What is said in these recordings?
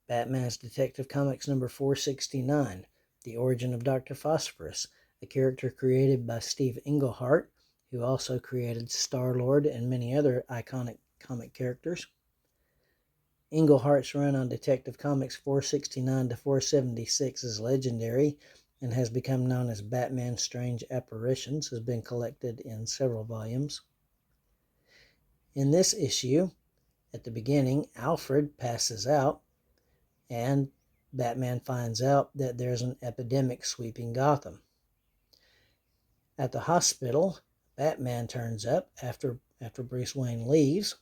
Batman's Detective Comics number 469, The Origin of Dr. Phosphorus, a character created by Steve Englehart, who also created Star-Lord and many other iconic comic characters. Englehart's run on Detective Comics 469 to 476 is legendary and has become known as Batman's Strange Apparitions, has been collected in several volumes. In this issue, at the beginning, Alfred passes out, and Batman finds out that there's an epidemic sweeping Gotham. At the hospital, Batman turns up after Bruce Wayne leaves,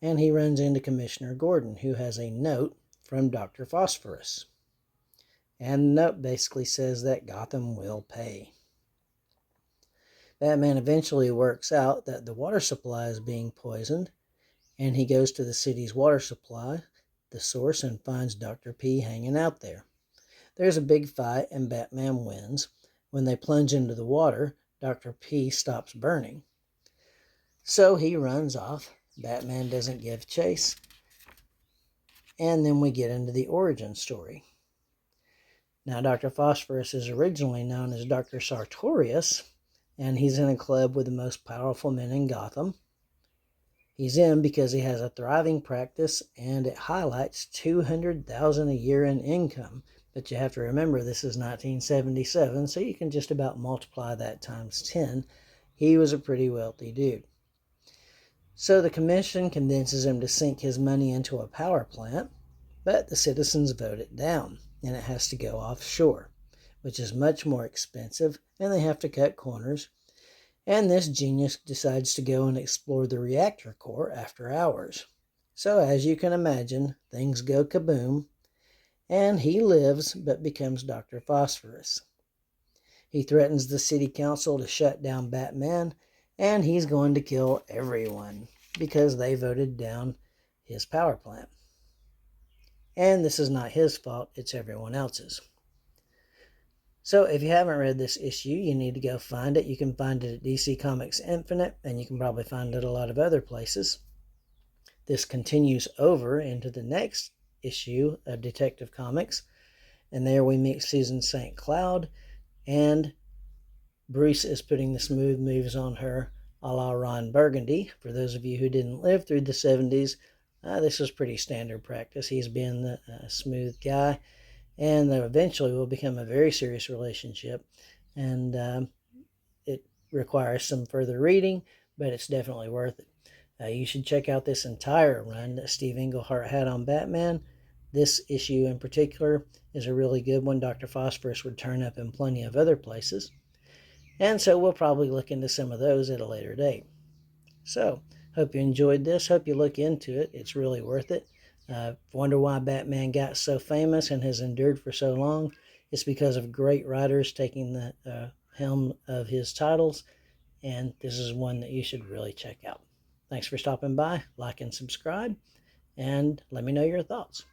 and he runs into Commissioner Gordon, who has a note from Dr. Phosphorus. And the note basically says that Gotham will pay. Batman eventually works out that the water supply is being poisoned, and he goes to the city's water supply, the source, and finds Dr. P hanging out there. There's a big fight, and Batman wins. When they plunge into the water, Dr. P stops burning. So he runs off. Batman doesn't give chase. And then we get into the origin story. Now, Dr. Phosphorus is originally known as Dr. Sartorius, and he's in a club with the most powerful men in Gotham. He's in because he has a thriving practice, and it highlights $200,000 a year in income. But you have to remember, this is 1977, so you can just about multiply that times 10. He was a pretty wealthy dude. So the commission convinces him to sink his money into a power plant, but the citizens vote it down, and it has to go offshore, which is much more expensive, and they have to cut corners. And this genius decides to go and explore the reactor core after hours. So as you can imagine, things go kaboom, and he lives but becomes Dr. Phosphorus. He threatens the city council to shut down Batman, and he's going to kill everyone because they voted down his power plant. And this is not his fault, it's everyone else's. So if you haven't read this issue, you need to go find it. You can find it at DC Comics Infinite, and you can probably find it a lot of other places. This continues over into the next issue of Detective Comics, and there we meet Susan St. Cloud, and Bruce is putting the smooth moves on her a la Ron Burgundy. For those of you who didn't live through the 70s, this was pretty standard practice. He's been the smooth guy, and eventually will become a very serious relationship, and it requires some further reading, but it's definitely worth it. You should check out this entire run that Steve Englehart had on Batman. This issue in particular is a really good one. Dr. Phosphorus would turn up in plenty of other places, and so we'll probably look into some of those at a later date. So, hope you enjoyed this. Hope you look into it. It's really worth it. Wonder why Batman got so famous and has endured for so long. It's because of great writers taking the helm of his titles, and this is one that you should really check out. Thanks for stopping by. Like and subscribe, and let me know your thoughts.